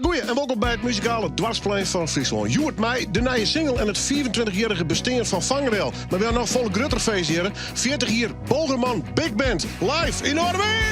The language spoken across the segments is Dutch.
Goeie en welkom bij het muzikale dwarsplein van Friesland. Je hoort mij, de nieuwe single en het 24-jarige bestaan van Vangrail. Maar wel nog vol grutterfeest hier. 40 jaar Bogerman Big Band live in Noorderwijk!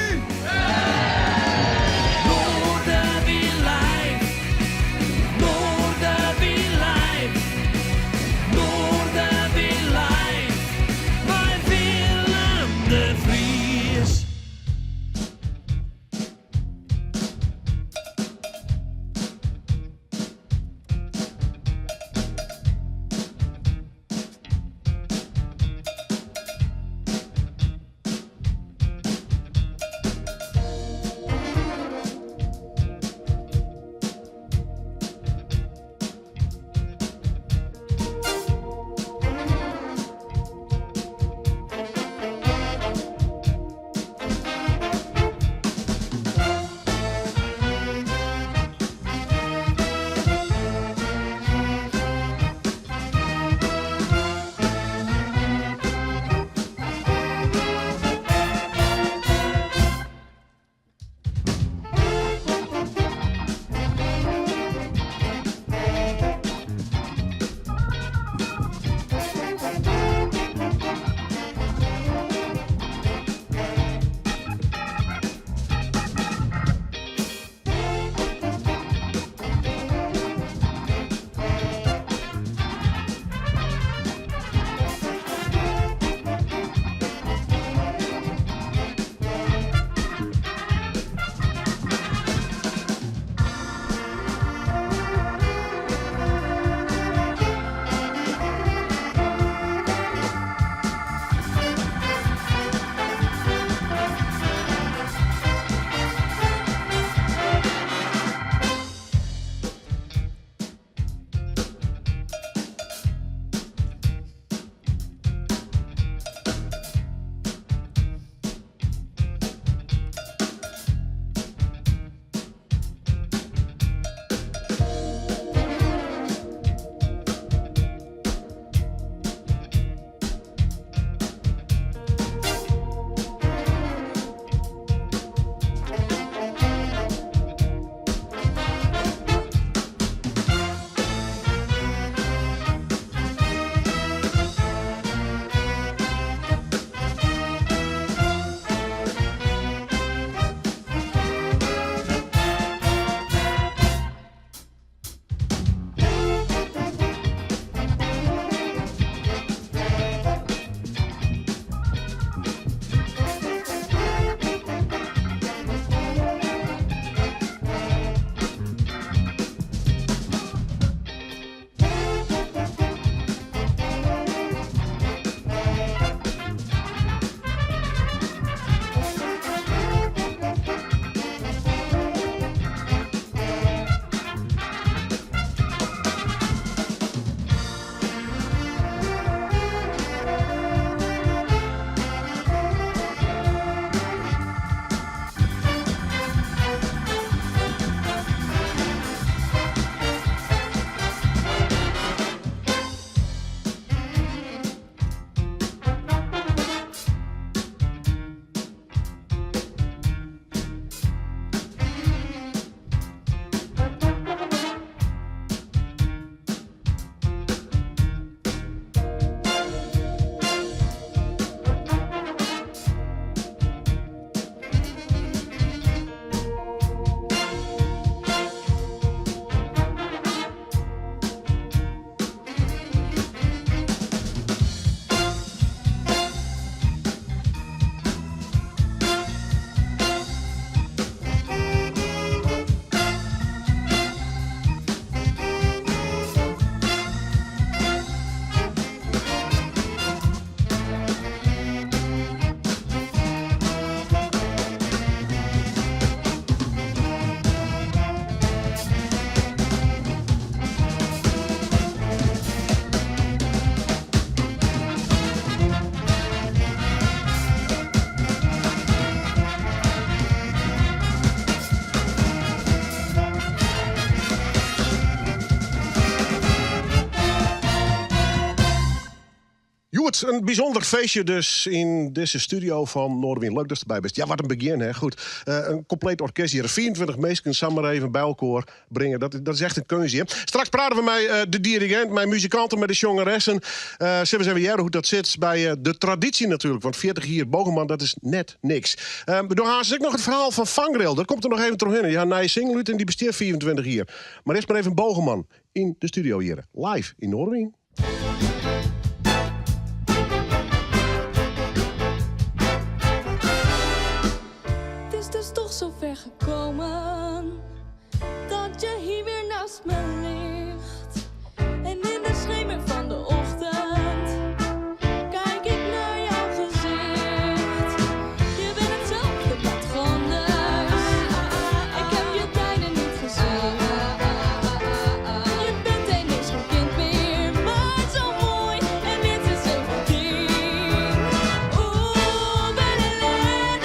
Goed, een bijzonder feestje dus in deze studio van Noorderwind. Leuk dat je erbij bent. Ja, wat een begin, hè. Goed, een compleet orkest hier. 24 mensen samen even bij elkaar brengen. Dat is echt een keuze, hè. Straks praten we met de dirigent, met muzikanten, met de jongeressen. Zullen we even hoe dat zit bij de traditie natuurlijk. Want 40 hier Bogeman, dat is net niks. Door haast ik nog het verhaal van Vangrail. Dat komt er nog even terug in. Ja, een nieuwe single uit en die besteedt 24 hier. Maar eerst maar even Bogeman in de studio hier. Live in Noorderwind. Zo ver gekomen dat je hier weer naast me ligt. En in de schemer van de ochtend kijk ik naar jouw gezicht. Je bent hetzelfde patroon dus. Ik heb je tijden niet gezien. Je bent ineens geen kind meer, maar zo mooi en dit is 17. Oeh, ben ellende.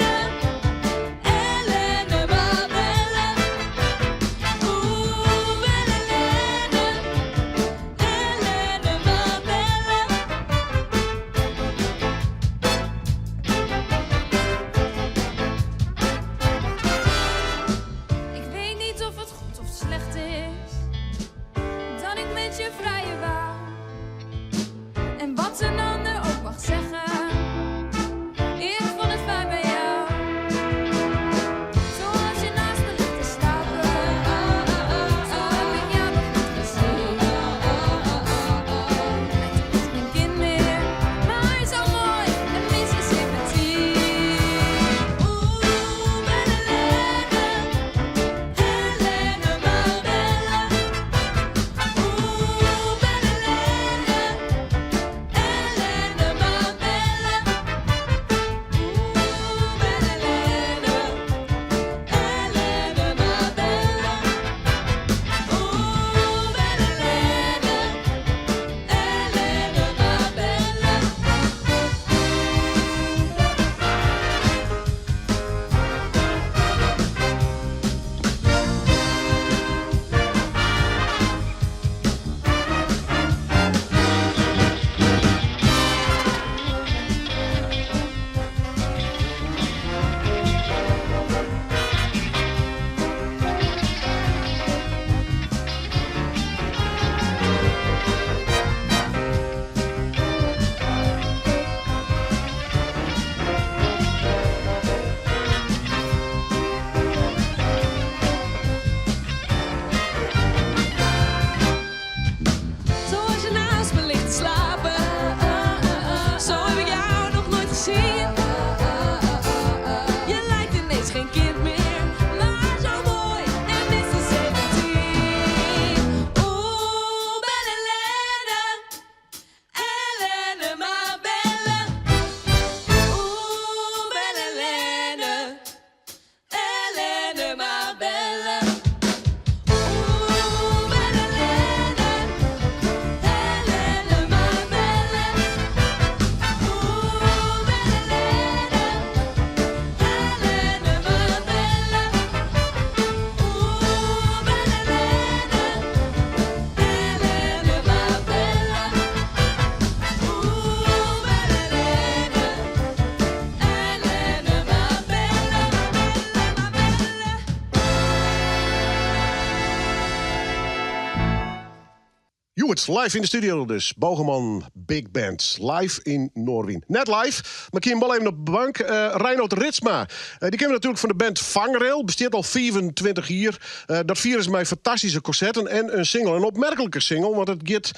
Live in de studio dus. Bogeman Big Band. Live in Noorderwind. Net live. Maar Kim bal even op de bank. Reinoud Ritsma. Die kennen we natuurlijk van de band Vangrail. Besteedt al 24 jaar. Dat vieren ze met fantastische concerten en een single. Een opmerkelijke single, want het gaat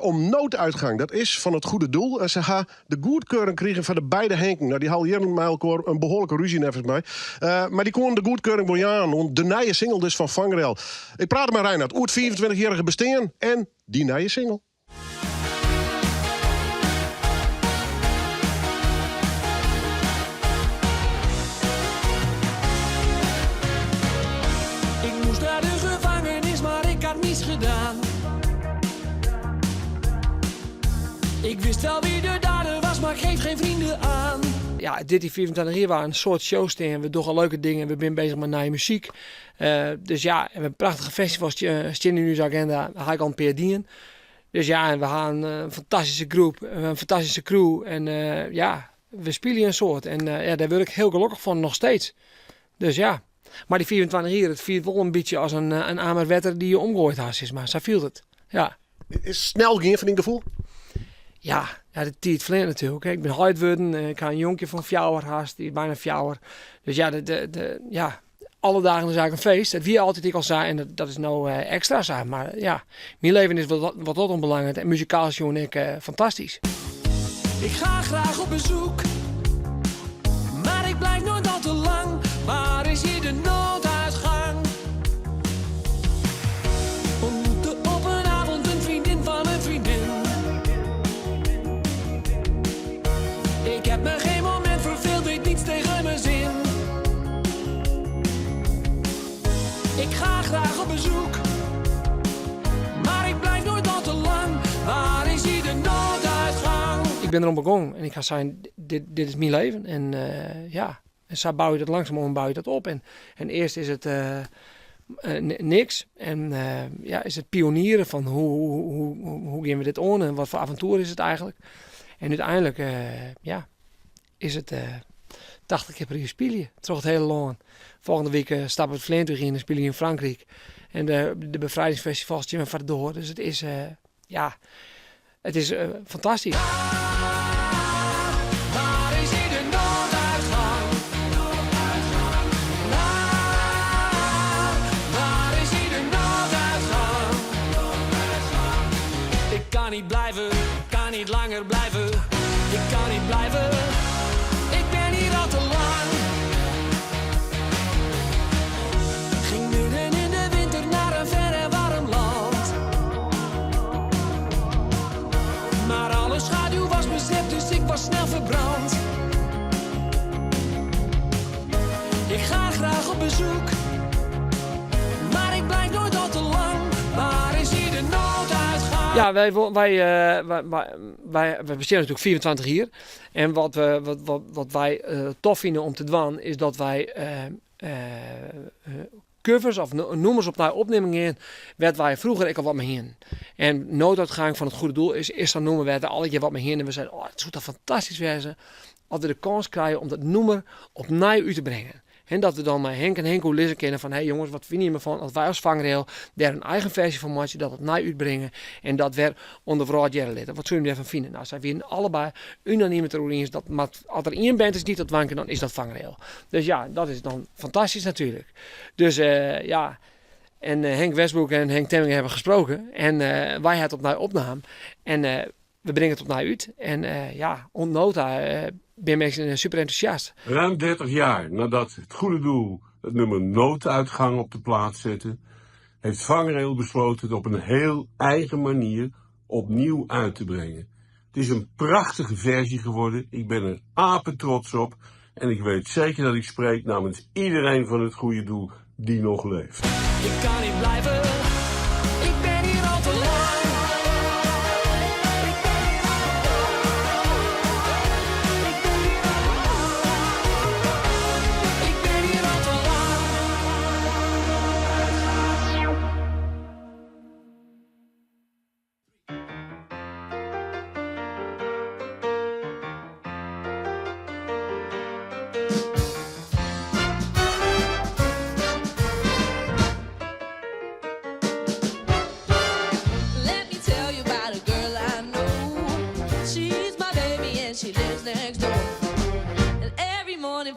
om nooduitgang. Dat is van het goede doel. Ze gaan de goedkeuring krijgen van de beide Henken. Nou, die halen hier met elkaar een behoorlijke ruzie nevens mij. Maar die kon de goedkeuring wel aan. De nieuwe single dus van Vangrail. Ik praat met Reinoud. Oud 24-jarige bestaan en die nieuwe single. Ik moest naar de gevangenis, maar ik had niets gedaan. Ik wist wel wie de dader was, maar ik geef geen vrienden aan. Ja, dit die 24 jaar waren een soort shows tegen. We doen al leuke dingen. We zijn bezig met nieuwe muziek. Dus ja, we hebben prachtige festivals. Staan in onze agenda. Ga ik al een paar dingen. Dus ja, en we gaan een fantastische groep, een fantastische crew. En ja, we spelen een soort. En ja, daar word ik heel gelukkig van, nog steeds. Dus ja. Maar die 24 hier, het viert wel een beetje als een amerwetter die je omgooid had, is maar. Zo viel het. Ja. Is snel geen van die gevoel? Ja, de tijd vliegt natuurlijk. Ik ben hard worden. Ik ga een jonkje van fjouwer haast, die is bijna fjouwer. Dus ja, ja, alle dagen is eigenlijk een feest. Dat wie altijd ik al zei, en dat is nou extra zijn. Maar ja, mijn leven is wat dat onbelangrijk. En muzikaal jongen ik fantastisch. Ik ga graag op bezoek, maar ik blijf nooit al te lang. Waar is hier de nooduitgang? Ontmoette op een avond een vriendin van een vriendin. Ik heb me geen moment verveeld, weet niets tegen mijn zin. Ik ga graag op bezoek, maar ik blijf nooit al te lang. Waar is hier de nooduitgang? Ik ben erom begonnen en ik ga zeggen, dit is mijn leven. En ja, en zo bouw je dat langzaam bouw je dat op. En eerst is het niks. En ja, is het pionieren van hoe gaan we dit aan en wat voor avontuur is het eigenlijk. En uiteindelijk ja, is het 80 keer per uur spelen. Toch het hele lang. Volgende week stappen we het Vleentweg in en spelen in Frankrijk. En de bevrijdingsfestivals gaan we verder door. Dus het is, ja, het is fantastisch. Waar is hier de nooduitgang? Waar is hier de nooduitgang? Ik kan niet blijven, kan niet langer blijven. Ik kan niet blijven, ik ben hier al te lang. Ging midden in de winter naar een ver en warm land. Maar alle schaduw was bezet, dus ik was snel verbrand. Ik ga graag op bezoek, maar ik blijf nooit al te lang. Waar is hier de nooduitgang? Ja, wij besteden natuurlijk 24 hier. En wat wij tof vinden om te doen, is dat wij covers of nummers opnemen werd wij vroeger al wat mee heen. En nooduitgang van het goede doel is dan noemen we alle keer wat mee heen. En we zeiden, oh, het zou toch fantastisch zijn als we de kans krijgen om dat nummer opnieuw uit te brengen. En dat we dan met Henk en Henko lezen kennen van, hé jongens, wat vind je me van als wij als vangrail daar een eigen versie van maken, dat opnieuw uitbrengen en dat weer onder vooruit jaren litten. Wat zullen we ervan vinden? Nou, zijn we allebei unaniem het erover eens dat als er één band is die dat wanken, dan is dat vangrail. Dus ja, dat is dan fantastisch natuurlijk. Dus ja, en Henk Westbroek en Henk Temming hebben gesproken en wij het opnieuw opnamen en we brengen het opnieuw uit en ja, ontnota ben mensen super enthousiast. Ruim 30 jaar nadat het goede doel het nummer nooduitgang op de plaats zette, heeft Vangrail besloten het op een heel eigen manier opnieuw uit te brengen. Het is een prachtige versie geworden, ik ben er apetrots op en ik weet zeker dat ik spreek namens iedereen van het goede doel die nog leeft. Ik kan niet blijven, ik ben hier al te lang.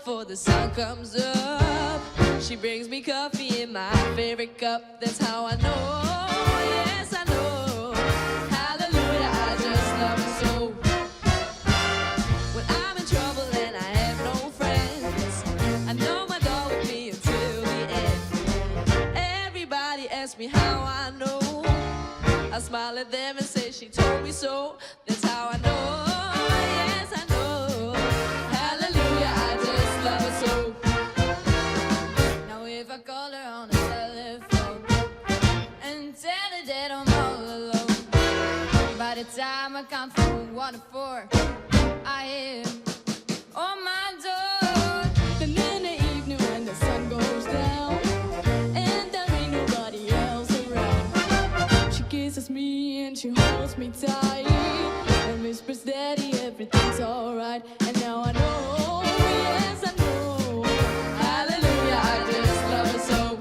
Before the sun comes up, she brings me coffee in my favorite cup. That's how I know, yes I know. Hallelujah, I just love her so. When I'm in trouble and I have no friends, I know my dog with me until the end. Everybody asks me how I know. I smile at them and say she told me so. That's how I know. Yes I know. Hallelujah, I just love her so. Now if I call her on the telephone and tell her that I'm all alone, by the time I count from 1 to 4, I am on my door. Then in the evening when the sun goes down and there ain't nobody else around, she kisses me and and she holds me tight and whispers, Daddy, everything's alright. And now I know, yes I know, hallelujah, I just love her so.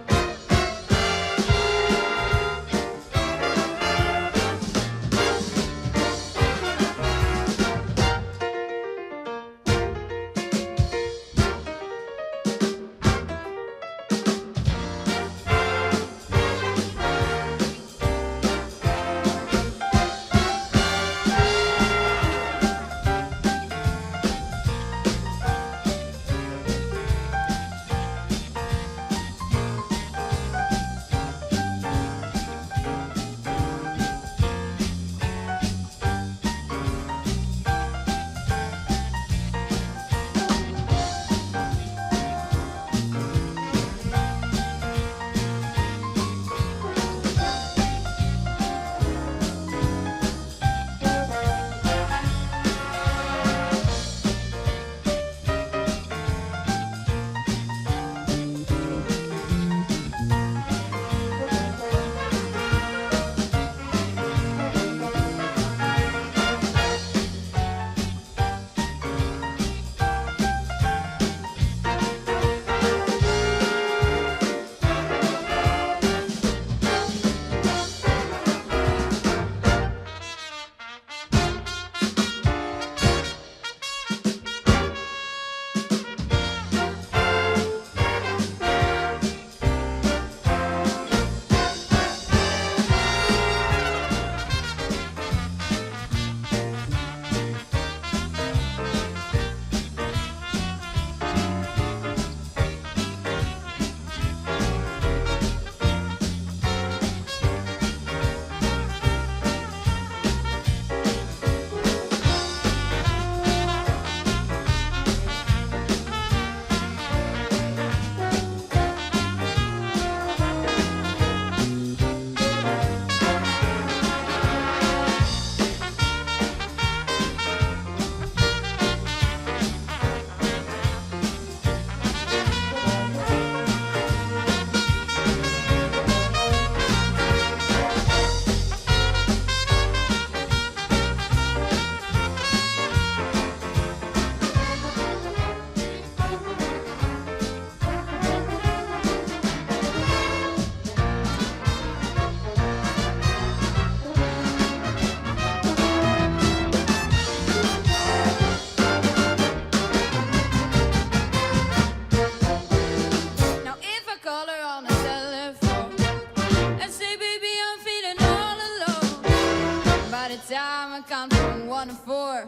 Time I count from 1 to 4,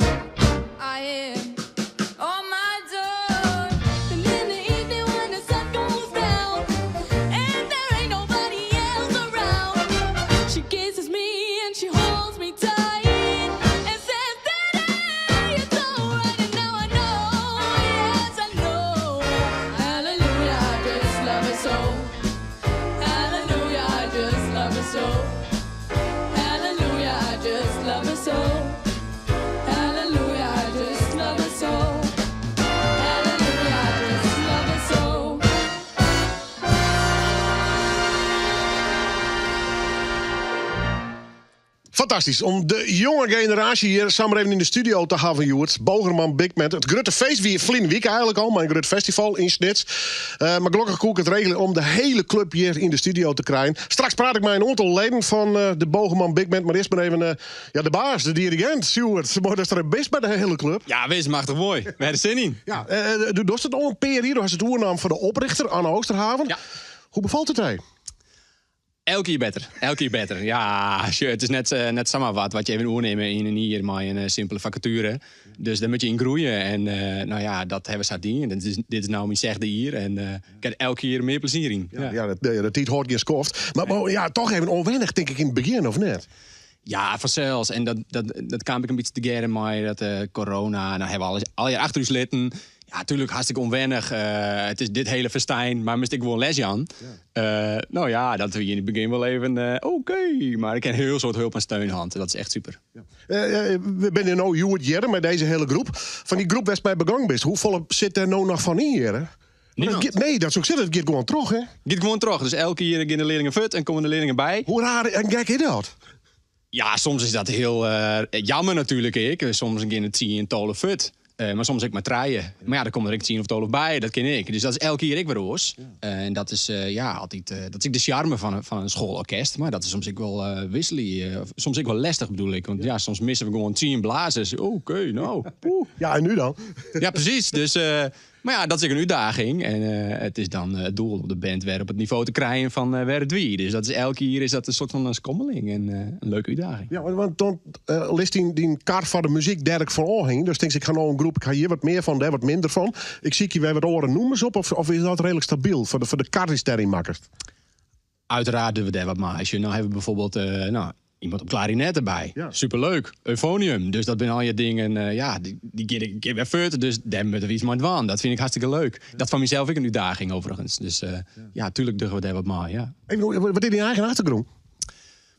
I hear on my door. And in the evening when the sun goes down and there ain't nobody else around, she kisses me and she holds me tight and says, Daddy, it's alright. And now I know, yes I know, hallelujah, I just love her so. Hallelujah, I just love her so. Hallelujah, I just love her so. Hallelujah, I just love her so. Hallelujah, I just love her so. Fantastisch om de jonge generatie hier samen even in de studio te hebben, Joert. Bogerman Big Band. Het grote feest wie verleden week eigenlijk al, maar een groot festival in Snits. Maar gelukkig kon ik het regelen om de hele club hier in de studio te krijgen. Straks praat ik met een aantal leden van de Bogerman Big Band. Maar eerst maar even de baas, de dirigent, Stuart. Maar dat is er best bij de hele club. Ja, wees machtig mooi. We hebben er zin in. Ja, doe het al een paar hier. Dat is het oernam van de oprichter, Anne Oosterhaven. Ja. Hoe bevalt het hij? Elke keer beter. Elke keer beter. Ja, sure, het is net samen wat je even oornemen in een hier maar een simpele vacature. Dus daar moet je in groeien. En nou ja, dat hebben we zardien. Dit is nou mijn zegde hier. En ik heb elke keer meer plezier in. Ja, dat tijd hoort geen skoft. Maar ja, toch even onwennig, denk ik, in het begin, of net? Ja, vanzelfs. En dat kwam ik een beetje together met dat corona. Nou hebben we al je achter u zitten. Ja, natuurlijk hartstikke onwennig. Het is dit hele festijn, maar moest ik gewoon lesje aan. Ja. Nou ja, dat we in het begin wel even oké. Maar ik heb heel soort hulp en steunhand. Dat is echt super. Ja. We zijn nu Joert Jerre met deze hele groep. Van die groep best bij begang bent. Hoeveel zit er nou nog van in, Jerre? Nee, dat is ook zin. Het gaat gewoon terug, hè? Het gaat gewoon terug. Dus elke keer gaan de leerlingen fut en komen de leerlingen bij. Hoe raar en gek is dat? Ja, soms is dat heel jammer natuurlijk. Soms een keer het zie je een tolle fut. Maar soms ik maar traaien. Maar ja, dan komt er ik 10 of 12 bij, dat ken ik. Dus dat is elke keer ik weer roos. En dat is altijd dat is de charme van een schoolorkest. Maar dat is soms ook wel wisselen. Soms ook wel lastig bedoel ik. Want ja, soms missen we gewoon 10 blazers. Oké, nou. Ja, en nu dan? Ja, precies. Dus, maar ja, dat is ook een uitdaging. En het is dan het doel om de band weer op het niveau te krijgen van waar het wie. Dus dat is elke keer is dat een soort van een skommeling. En een leuke uitdaging. Ja, want dan list die kaart van de muziek Dirk van Oorhing. Dus denk ik ga nou een groep, ik ga hier wat meer van, daar wat minder van. Ik zie je weer wat oren noemers op, of is dat redelijk stabiel voor de kaart die sterren makkers? Uiteraard doen we daar wat maar. Nou hebben we bijvoorbeeld iemand op klarinet erbij. Ja. Superleuk. Euphonium. Dus dat zijn al je dingen, die keer ik weer verder. Dus daar moeten we iets mee doen. Dat vind ik hartstikke leuk. Dat van mezelf ook een uitdaging overigens. Dus tuurlijk doen we daar wat maar, ja. Even, wat is die eigen achtergrond?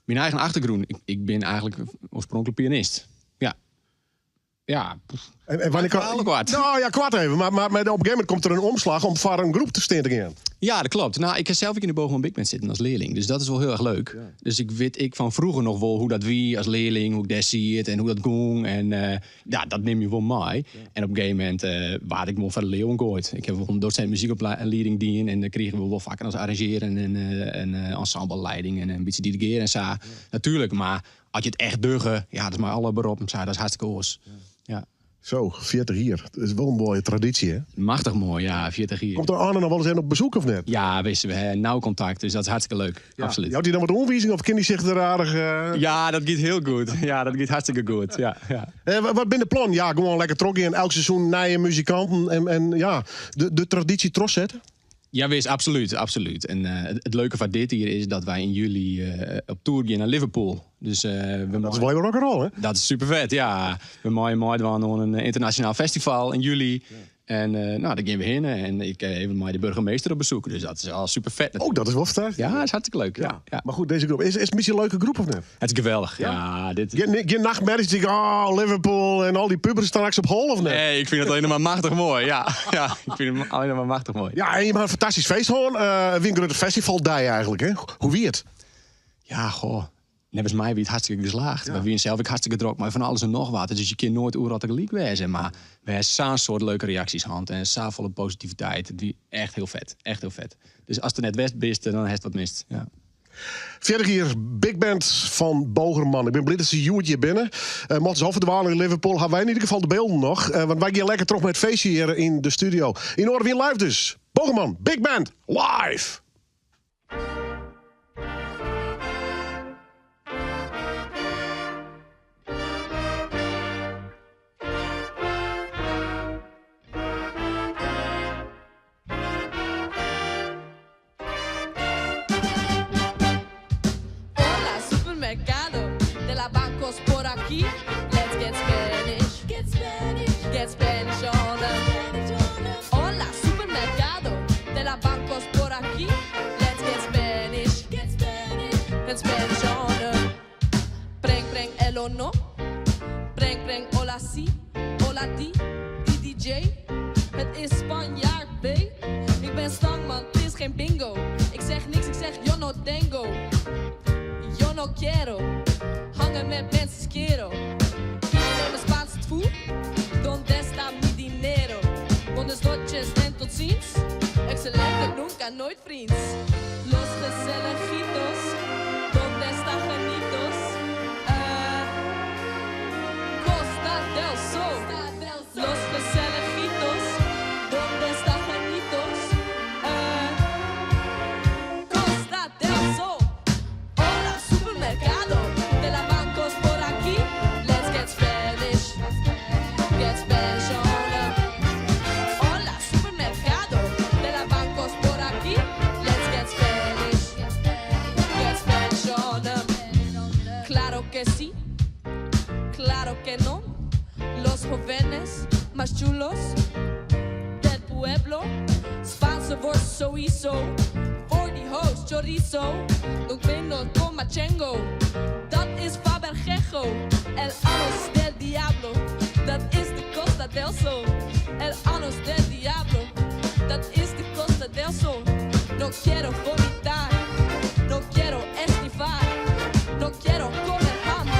Mijn eigen achtergrond? Ik ben eigenlijk oorspronkelijk pianist. Ja. Ja. En wanneer kan... kwart. Nou ja, kwart even. Maar op een gegeven moment komt er een omslag om voor een groep te staan te gaan. Ja, dat klopt. Nou, ik heb zelf ook in de Bogerman Big Band zitten als leerling. Dus dat is wel heel erg leuk. Ja. Dus ik weet van vroeger nog wel hoe dat wie als leerling, hoe ik dat zie het en hoe dat ging. En dat neem je wel mee. Ja. En op een gegeven moment waar ik me van de leeuwen gooit. Ik heb wel een docent muziekopleiding dienen. En dan kregen we wel vakken als arrangeren en ensembleleiding en een beetje dirigeren en zo. Ja. Natuurlijk, maar als je het echt duggen, ja, dat is maar alle beroepen, dat is hartstikke oors. Ja. Ja. Zo, 40 hier. Dat is wel een mooie traditie, hè? Machtig mooi, ja, 40 hier. Komt er Arne nog wel eens in op bezoek of net? Ja, we hebben nauw contact, dus dat is hartstikke leuk. Ja. Absoluut. Houdt hij dan wat omwijzing of kan hij zich er aardig... Ja, dat gaat heel goed. Ja, dat gaat hartstikke goed. Ja, ja. Wat ben de plan? Ja, gewoon lekker trokken in elk seizoen nieuwe muzikanten en ja, de traditie trots zetten? Ja, wees absoluut, absoluut. En het leuke van dit hier is dat wij in juli op tour gaan naar Liverpool. Dus, dat is wel rock'n'roll, hè? Dat is super vet, ja. We waren nog een internationaal festival in juli. Ja. En daar gaan we heen. En ik even maar de burgemeester op bezoek. Dus dat is al super vet. Oh, dat is wel fantastisch. Ja, dat is hartstikke leuk. Ja. Ja. Maar goed, deze groep. Is het misschien een leuke groep of net? Het is geweldig. Ja, dit... Geen nachtmerries die Liverpool en al die pubers straks op hol of net? Nee, ik vind het alleen maar machtig mooi. Ja, ik vind het alleen maar machtig mooi. Ja, en je mag een fantastisch feest houden. Wie een festival die eigenlijk, hè? Hoe wie het? Ja, goh. Nebens mij wie het hartstikke geslaagd. Ja. We zijn zelf ook hartstikke druk, maar van alles en nog wat. Dus je kunt nooit oerad tegelijk wezen. Maar we hebben zo'n soort leuke reacties gehad. En zo'n volle positiviteit. Die echt heel vet. Echt heel vet. Dus als er net west bist, dan heeft het wat mist. Ja. 40 jaar Big Band van Bogerman. Ik ben blij dat ze hier binnen. Mochten ze verdwalen in Liverpool, hebben wij in ieder geval de beelden nog. Want wij gaan lekker terug met het feestje hier in de studio. In orde weer live dus. Bogerman, Big Band, live! Por aquí, let's get Spanish. Get Spanish. Get Spanish on them. Hola, supermercado. De la bancos por aquí. Let's get Spanish. Get Spanish. Get Spanish on them. Preng el o no. Preng hola si. Hola di. Di DJ. Het is Spanjaard, B. Ik ben stangman, het is geen bingo. Ik zeg niks, ik zeg yo no tengo. Yo no quiero. Hangen met mensen quiero. Quiero Spaans het voer. Donde está mi dinero? Buenas noches en tot ziens. Excelente, nunca, nooit vriends. Los gezelligitos. Donde está Janitos? Costa del Sol. Los gezelligitos. Donde está Janitos? Costa del Sol. Hola, supermercado. Sí, claro que no. Los jóvenes más chulos del pueblo. Spaanse worst sowieso. Voor die host chorizo. Ik ben nog con machengo. Dat is Fabergejo. El Anos del Diablo. Dat is de Costa del Sol. El Anos del Diablo. Dat is de Costa del Sol. No quiero vomitar. No quiero esnifar. No quiero comer jamás.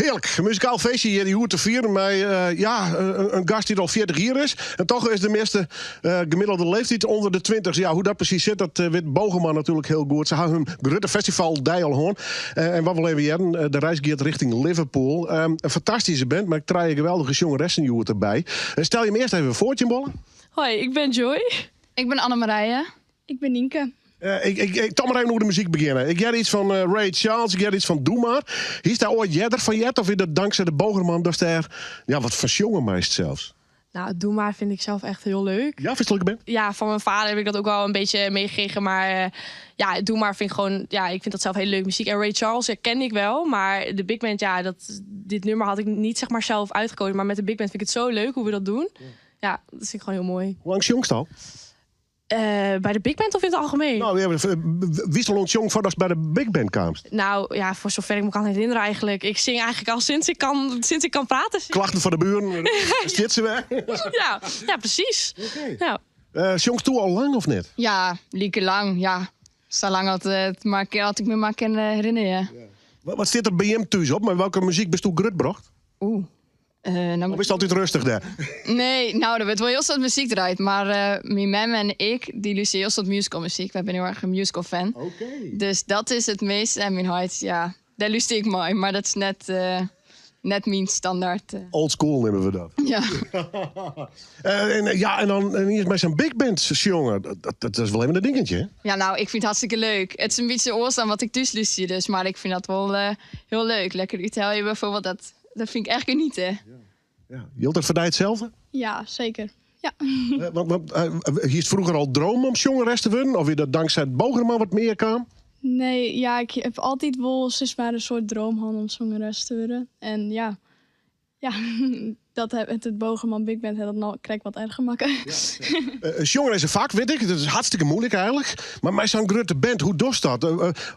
Heerlijk, een muzikaal feestje hier in Hoer te vieren met een gast die al 40 jaar is. En toch is de meeste gemiddelde leeftijd onder de 20. Ja, hoe dat precies zit, dat weet Bogerman natuurlijk heel goed. Ze hebben hun grote festival Dijlhoorn. En wat we even jaren, de reis gaat richting Liverpool. Een fantastische band, maar ik draai een geweldige jongeressen in Hoer erbij. Stel je me eerst even voor, Bollen. Hoi, ik ben Joy. Ik ben Annemarije. Ik ben Nienke. Ik toch maar even over de muziek beginnen. Ik heb iets van Ray Charles, ik heb iets van Doe Maar. Is daar ooit jeder van jet? Of is dat dankzij de Bogerman dat daar wat versjongen meest zelfs? Nou, Doe Maar vind ik zelf echt heel leuk. Ja, vistelijke band? Ja, van mijn vader heb ik dat ook wel een beetje meegekregen. Maar Doe Maar vind ik gewoon... Ja, ik vind dat zelf hele leuke muziek. En Ray Charles ken ik wel. Maar de big band, dit nummer had ik niet zeg maar zelf uitgekozen. Maar met de big band vind ik het zo leuk hoe we dat doen. Ja, dat vind ik gewoon heel mooi. Hoe lang is jongst al? Bij de big band of in het algemeen? Nou, wie ons jong voordat je bij de big band kwam? Nou ja, voor zover ik me kan herinneren eigenlijk. Ik zing eigenlijk al sinds ik kan praten. Klachten van de buren, zit ze weg. Ja, precies. Okay. Ja. Jongst toe al lang of net? Ja, lieke lang. Ja, zo lang altijd. Maar had ik me maar kan herinneren. Ja. Wat zit er bij hem thuis op? Maar welke muziek best u grutbracht? Nou, of is het altijd rustig daar? Nee, nou, er wordt wel heel veel muziek eruit. Maar mijn mem en ik, die luisteren heel veel musical muziek. We zijn heel erg een musical fan. Okay. Dus dat is het meeste. En mijn huid, ja, daar luister ik mooi. Maar dat is net mijn standaard. Old school nemen we dat. Ja. En dan hier is bij zijn big band jongen. Dat is wel even een dingetje, hè? Ja, nou, ik vind het hartstikke leuk. Het is een beetje oors dan wat ik thuis luister. Dus, maar ik vind dat wel heel leuk. Lekker Italië bijvoorbeeld, dat vind ik echt genieten. Ja. Hield het voor jou hetzelfde? Ja, zeker. Ja. Want hier is vroeger al droom om jongeres te worden? Of je dat dankzij het Bogerman wat meer kwam? Nee, ja, ik heb altijd wel sinds maar een soort droom gehad om zangeres te worden. En ja, dat het Bogerman Big Band dat nou krijg ik wat erg gemakkelijk. Jongen is een vak, weet ik. Dat is hartstikke moeilijk eigenlijk. Maar met zo'n grote band, hoe doet dat?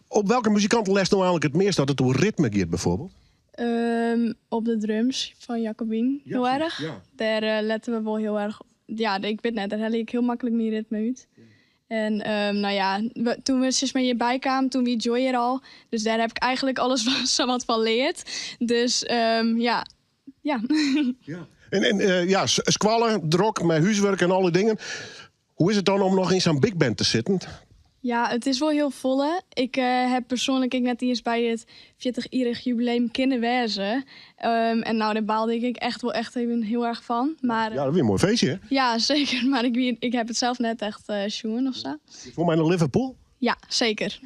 Op welke muzikanten les nou eigenlijk het meest dat het hoe ritme gaat bijvoorbeeld? Op de drums van Jacobien, heel erg. Ja. Daar letten we wel heel erg op. Ja, ik weet net, daar hel ik heel makkelijk mijn ritme uit. En toen we sinds maar hierbij kwamen, toen wie Joy er al. Dus daar heb ik eigenlijk alles wat van leerd. Dus ja. En squallen, drok, met huiswerk en alle dingen. Hoe is het dan om nog in zo'n big band te zitten? Ja, het is wel heel volle. Ik heb persoonlijk net eerst bij het 40-jarig jubileum kunnen wezen. En nou, daar baalde ik echt even heel erg van. Maar, ja, dat is een mooi feestje, hè? Ja, zeker. Maar ik heb het zelf net echt schoen of zo. Voor mij naar Liverpool? Ja, zeker.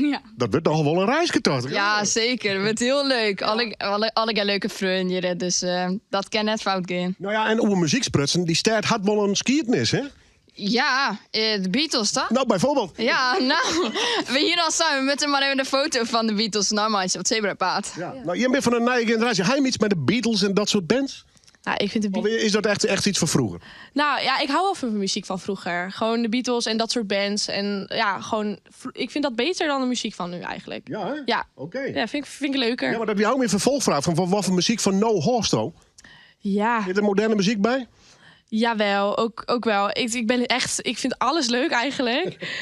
Ja. Dat wordt nogal wel een reisje toch? Ja, zeker. Het wordt heel leuk. Alle leuke vrienden. Dus dat kan net fout gaan. Nou ja, en over muziek sprutsen, die stad had wel een skiertnis, hè? Ja, de Beatles, toch? Nou, bijvoorbeeld. Ja, nou, we hier al samen met hem maar even de foto van de Beatles. Nou, maatje, op het zebrapaad. Ja. Nou, je bent van een nieuwe generatie. Hij iets met de Beatles en dat soort bands? Nou, ik vind Of is dat echt iets van vroeger? Nou ja, ik hou wel van muziek van vroeger. Gewoon de Beatles en dat soort bands. En ja, gewoon, ik vind dat beter dan de muziek van nu eigenlijk. Ja, hè? Ja. Oké. Ja, vind ik leuker. Ja, maar dat heb je ook weer vervolgvraag van wat voor muziek van No Horsto? Ja. Zit er moderne muziek bij? Jawel, ook wel. Ik vind alles leuk eigenlijk.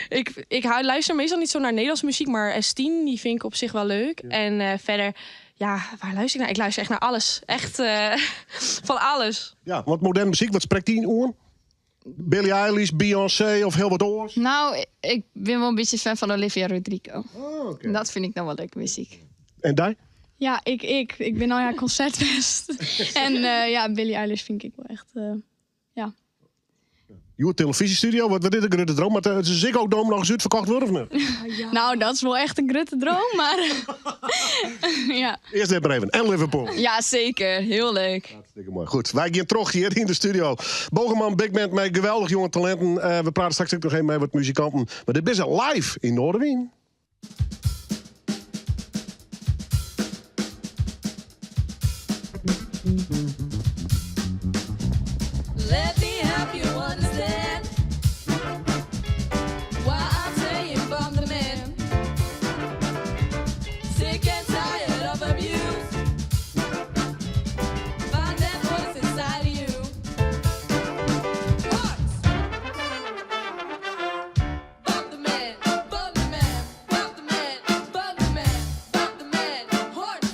ik luister meestal niet zo naar Nederlandse muziek, maar S10 die vind ik op zich wel leuk. Ja. En verder, ja, waar luister ik naar? Ik luister echt naar alles. Echt van alles. Ja, wat moderne muziek, wat spreekt die in? Billie Eilish, Beyoncé of heel wat oors? Nou, ik ben wel een beetje fan van Olivia Rodrigo. Oh, okay. Dat vind ik dan wel leuke muziek. En daar? Ja, ik ben nou ja concertfest. En Billie Eilish vind ik wel echt... Ja. Uw televisiestudio, wat is een grote droom? Maar het is Ziggo Dome nog eens uitverkocht worden of niet? Ja. Nou, dat is wel echt een grote droom, maar... ja. Eerst even even. En Liverpool. Ja, zeker. Heel leuk. Hartstikke mooi. Goed, wij gaan terug hier in de studio. Bogerman Big Band met geweldig jonge talenten. We praten straks ook nog even met wat muzikanten. Maar dit is live in Noorderwien. Let me help you understand why I'm saying from the man. Sick and tired of abuse. Find that voice inside of you. Hearts. Bump the man, bump the man, bump the man, bump the man, bump the man. Hearts.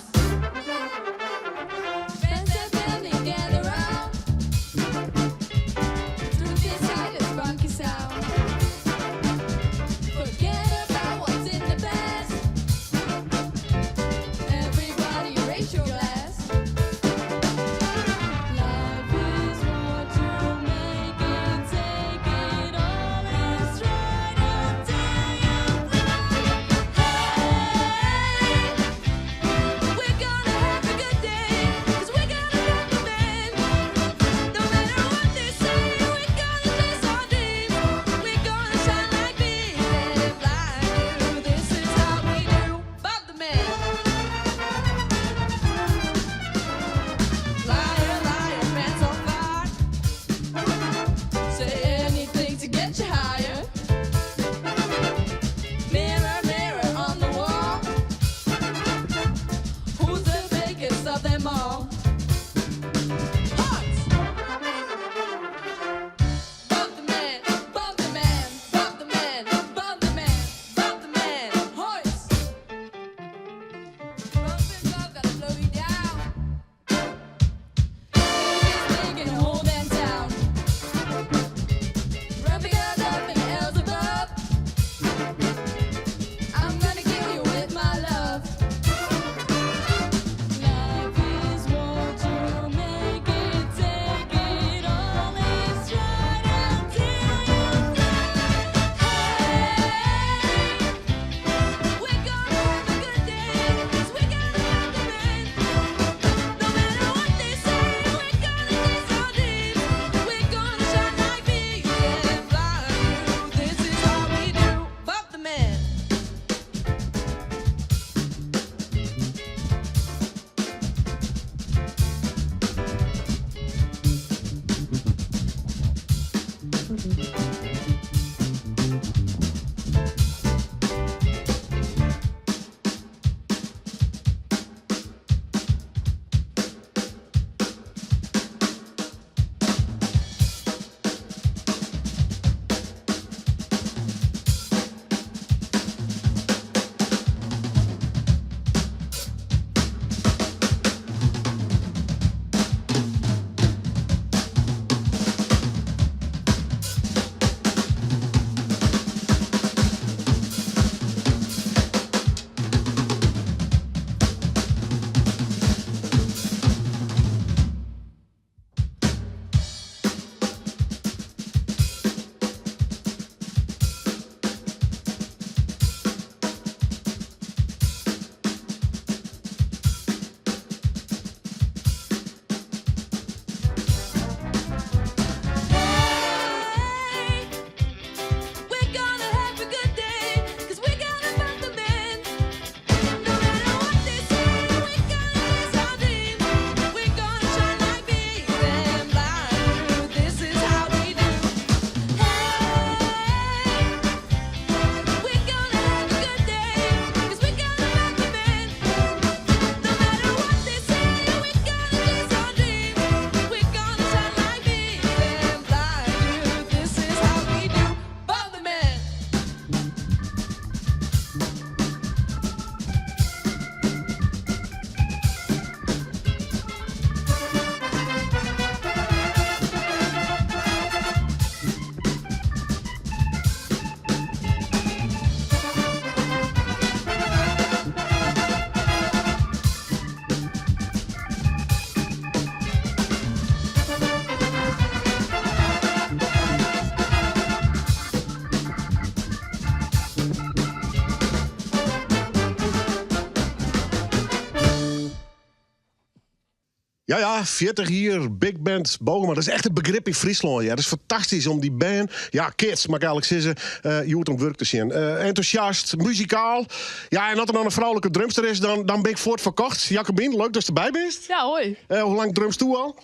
Ja, 40 hier, big band, Bogerman. Dat is echt een begrip in Friesland. Ja. Dat is fantastisch om die band, ja, kids, mag ik eigenlijk zeggen, je moet om werk te zien. Enthousiast, muzikaal. Ja, en als er dan een vrouwelijke drumster is, dan ben ik voortverkocht. Jacobien, leuk dat je erbij bent. Ja, hoi. Hoe lang drumst u al?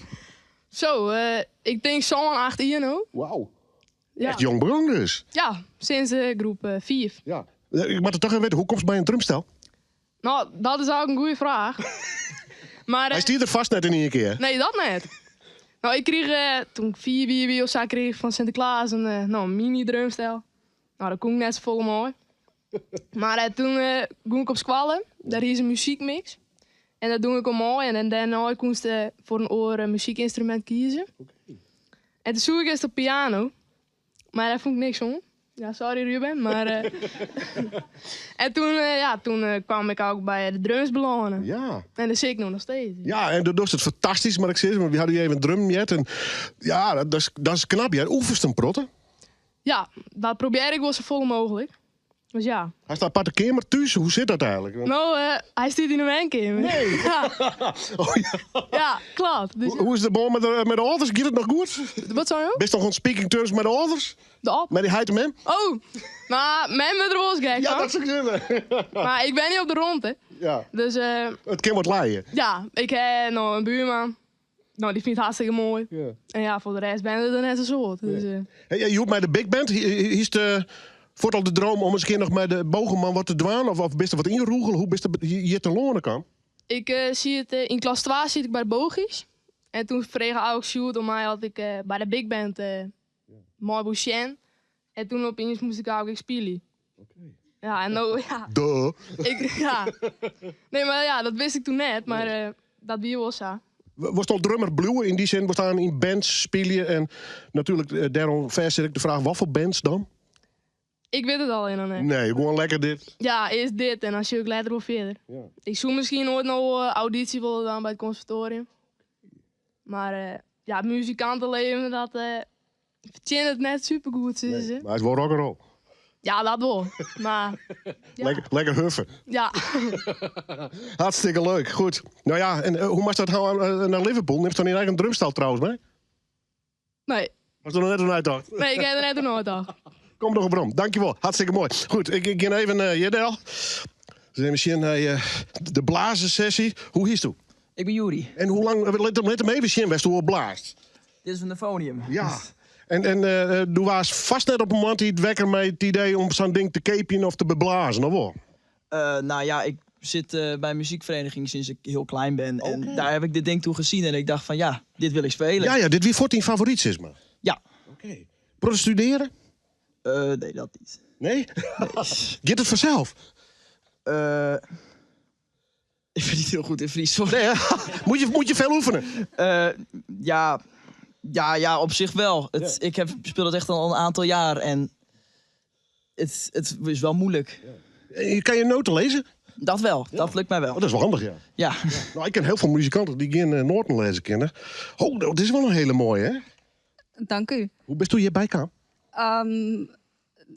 Zo, ik denk zo'n 8 jaar nu. Wauw. Ja. Echt jong begon dus. Ja, sinds groep 4. Ja. Ik moet het toch even weten, hoe komt het bij een drumstel? Nou, dat is ook een goede vraag. Maar, Hij stiert er vast net in één keer. nee, dat net. Nou, ik kreeg toen ik 4 wie of zo kreeg ik van Sinterklaas een mini drumstel. Nou, dat kon ik net zo vol mooi. Maar toen ging ik op squallen. Daar is een muziekmix. En dat doe ik al mooi. En daarna kon ik voor een oor een muziekinstrument kiezen. En toen zoek ik eerst op piano. Maar daar vond ik niks van. Ja, sorry Ruben, maar... en toen kwam ik ook bij de drums belonen. Ja. En dat zie ik nog steeds. Ja, en dat is het fantastisch, maar ik zeg, we hadden hier even een drumjet. En ja, dat is knap. Jij oefent een protten. Ja, dat probeer ik wel zo vol mogelijk. Dus ja. Hij staat aparte kamer thuis. Hoe zit dat eigenlijk? Nou, hij stuurt in een wenkamer. Nee. Ja, Oh, ja. ja klopt. Dus, Hoe is de bal met de ouders? Gaat het nog goed? wat zou je? Best nog gewoon speaking terms met de ouders? De op. Met die heid hem? Oh, maar mijn met de roze gek Ja, van. dat zou ik zeggen. Maar ik ben niet op de rond, hè. Ja. Dus Het kan wat laaien. ja, ik heb nog een buurman. Nou, die vindt het hartstikke mooi. Ja. En ja, voor de rest ben ik er net zo soort. Dus, Hey, je hoeft bij de big band. Hier is de... Wordt al de droom om eens een keer nog met de Bogerman wat te doen? Of best er wat inroegelen? Hoe best je te lonen kan? ik zie het in klas 2 zit ik bij de bogies. En toen vreeg ook Sjoerd om mij had ik bij de big band mooi Bouchen. En toen opeens moest ik ook spelen. Ja, en nou, ja. Duh. Ja. Nee, maar ja, dat wist ik toen net. Maar dat wie was zo. Was het al drummer blue in die zin? We staan in bands spelen. En natuurlijk, daarom zit ik de vraag, wat voor bands dan? Ik weet het al in dan. Nee, gewoon lekker dit. Ja, eerst dit en dan zie ik later wel verder. Ja. Ik zou misschien ooit nog auditie willen dan bij het conservatorium. Maar ja, muzikantenleven, dat verdient het net supergoed. Nee, maar hij is wel rock'n'roll. Ja, dat wel. Maar ja. Lekker huffen. Ja. Hartstikke leuk. Goed. Nou ja, en hoe mag dat nou naar Liverpool? Neemt je dan in eigen drumstel trouwens mee? Nee. Was er nog net een uitdacht? Nee, ik heb er net nooit al. Kom nog op brom. Dankjewel. Hartstikke mooi. Goed, ik ga even Jedel. Dus misschien de blazensessie. Hoe is het? Ik ben Juri. En hoe lang, let hem even zien, west hoe het blaast. Dit is van de Phonium. Ja. En du was vast net op een moment die het wekker met het idee om zo'n ding te kepen of te beblazen, of wel? Nou ja, ik zit bij een muziekvereniging sinds ik heel klein ben. En daar heb ik dit ding toe gezien en ik dacht van ja, dit wil ik spelen. Ja, dit wie voor tien favoriet is, maar. Ja. Oké. Protestuderen? Nee, dat niet. Nee? Gaat het vanzelf? Ik ben niet heel goed in Fries, sorry. Nee, moet je veel oefenen? Ja, op zich wel. Ik speel het echt al een aantal jaar en het is wel moeilijk. Kan je noten lezen? Dat wel, dat lukt mij wel. Dat is wel handig, ja. Ja. Nou, ik ken heel veel muzikanten die geen Noorden lezen kennen. Oh, dat is wel een hele mooie, hè? Dank u. Hoe best u hierbij kwam?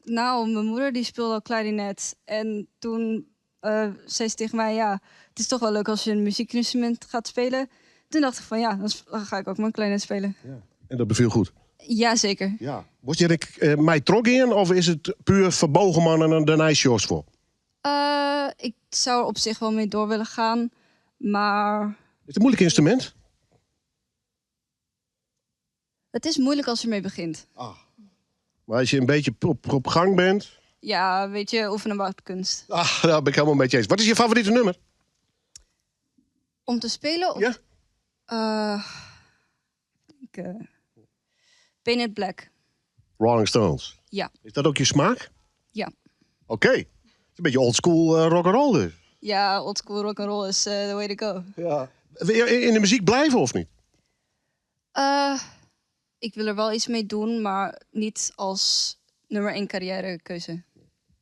Nou, mijn moeder die speelde al klarinet. En toen zei ze tegen mij, ja, het is toch wel leuk als je een muziekinstrument gaat spelen. Toen dacht ik van, ja, dan ga ik ook mijn klarinet spelen. Ja. En dat beviel goed? Jazeker. Ja. Was je mij trok in of is het puur verbogen man en een de shows voor? Ik zou er op zich wel mee door willen gaan, maar... Is het een moeilijk instrument? Het is moeilijk als je ermee begint. Maar als je een beetje op gang bent... Ja, weet je, oefenen bouwt kunst. Daar ben ik helemaal met je eens. Wat is je favoriete nummer? Om te spelen? Of... Ja. Painted Black. Rolling Stones. Ja. Is dat ook je smaak? Ja. Oké. Het is een beetje oldschool rock'n'roll dus. Ja, oldschool rock'n'roll is the way to go. Ja. Wil je in de muziek blijven of niet? Ik wil er wel iets mee doen, maar niet als nummer 1 carrièrekeuze.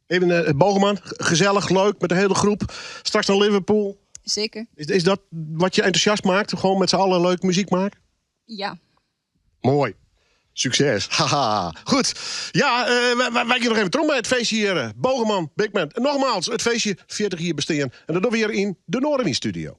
Even Bogerman, gezellig, leuk, met de hele groep. Straks naar Liverpool. Zeker. Is dat wat je enthousiast maakt? Gewoon met z'n allen leuk muziek maken? Ja. Mooi. Succes. Haha. Goed. Ja, wij gaan nog even terug bij het feestje hier. Bogerman, Big Band. En nogmaals, het feestje 40 jaar bestaan. En dat doen we hier in de Noorderwien Studio.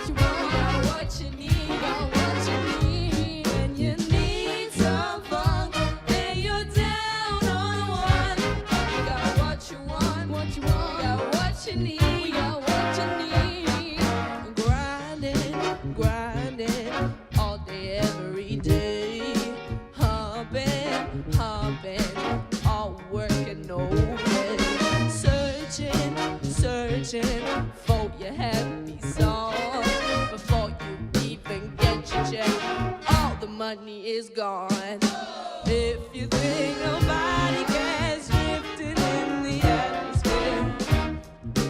what you want. We got what you need. We got what you need. When you need some funk and you're down on the one. We got what you want. What you want. We got what you need. We got what you need. Grinding, grinding all day, every day. Humping, humping, all work and no play. Searching, searching for your happy song. Before you even get your check, all the money is gone. If you think nobody cares, drifting in the atmosphere,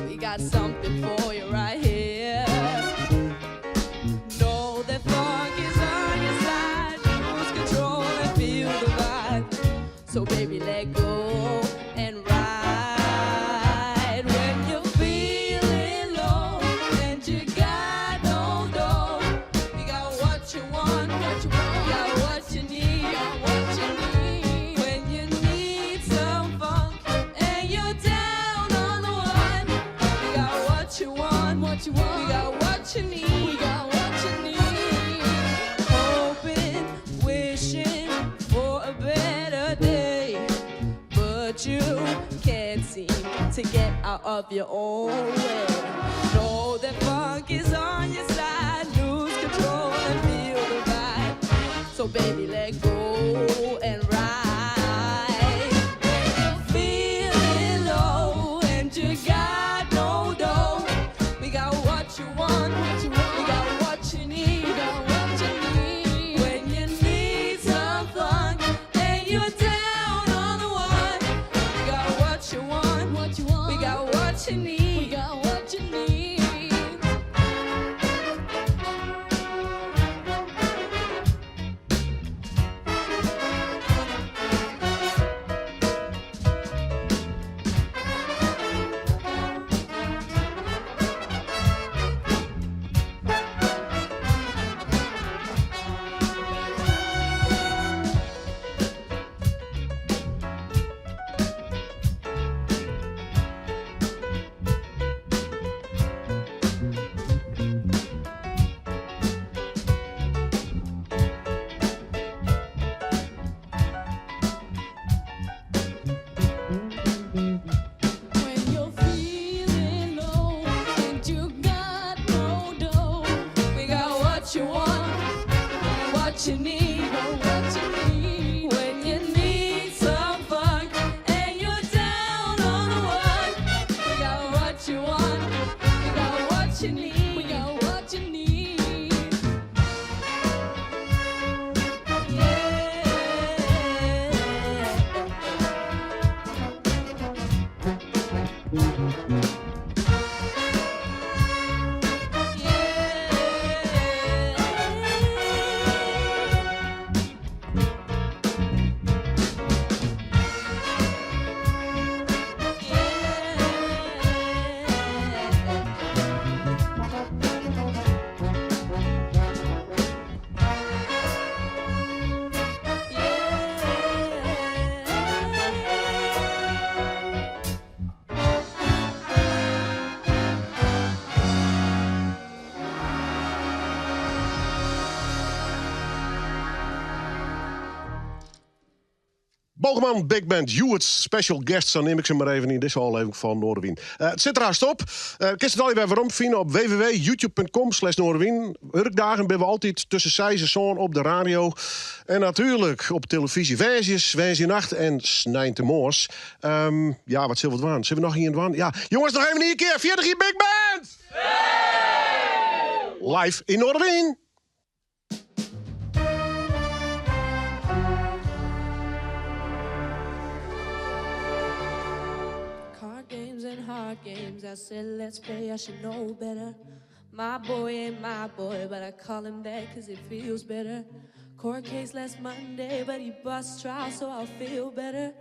we got something for you right here. Know that funk is on your side. Lose control and feel the vibe. So baby, let go and ride. When you're feeling low and you got no dough, we got what you want. What you want. We got what you need. We got what you need. When you need some funk and you're down on the one, we got what you want. What you want. We got what you need. We got what you need. Hoping, wishing for a better day, but you can't seem to get out of your own way. Know that funk is on your side. Lose control and feel the vibe. So baby, let go and ride. When you're feeling low and you got no dough, we got what you want. What you want. We got what you need. We got what you need. When you need some funk and you're down on the one, we got what you want. What you want. We got what you need. We got what you need. When you're feeling low and you got no dough, we got what you want, what you need, what you need. When you need some funk and you're down on the one, we got what you want, we got what you need, we got what you need. Bogeman, Big Band, Hewitt's special guest, zo neem ik ze maar even in deze aflevering van Noorderwien. Het zit er haast op. Kist het al even waarom vinden op www.youtube.com/Noorderwien. Werkdagen ben we altijd tussen 6 en 7 op de radio. En natuurlijk op televisie. Wednesday nacht en snijnt de moors. Ja, wat zullen we het waan? Zullen we nog hier in het waan? Ja, jongens, nog even een keer. 40 hier Big Band! Hey! Live in Noorderwien. Hard games, I said let's play, I should know better. My boy ain't my boy, but I call him that cause it feels better. Court case last Monday, but he bust trial, so I'll feel better.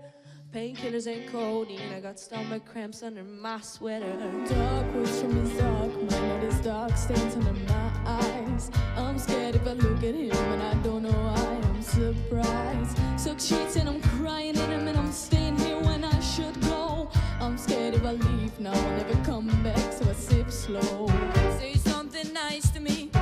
Painkillers and codeine, I got stomach cramps under my sweater. Dark roots from his dark mind, his dark stains under my eyes. I'm scared if I look at him and I don't know why I'm surprised. So cheats and I'm crying in him and I'm staying here when I should go. I'm scared if I leave now I'll never come back, so I sip slow. Say something been nice to me.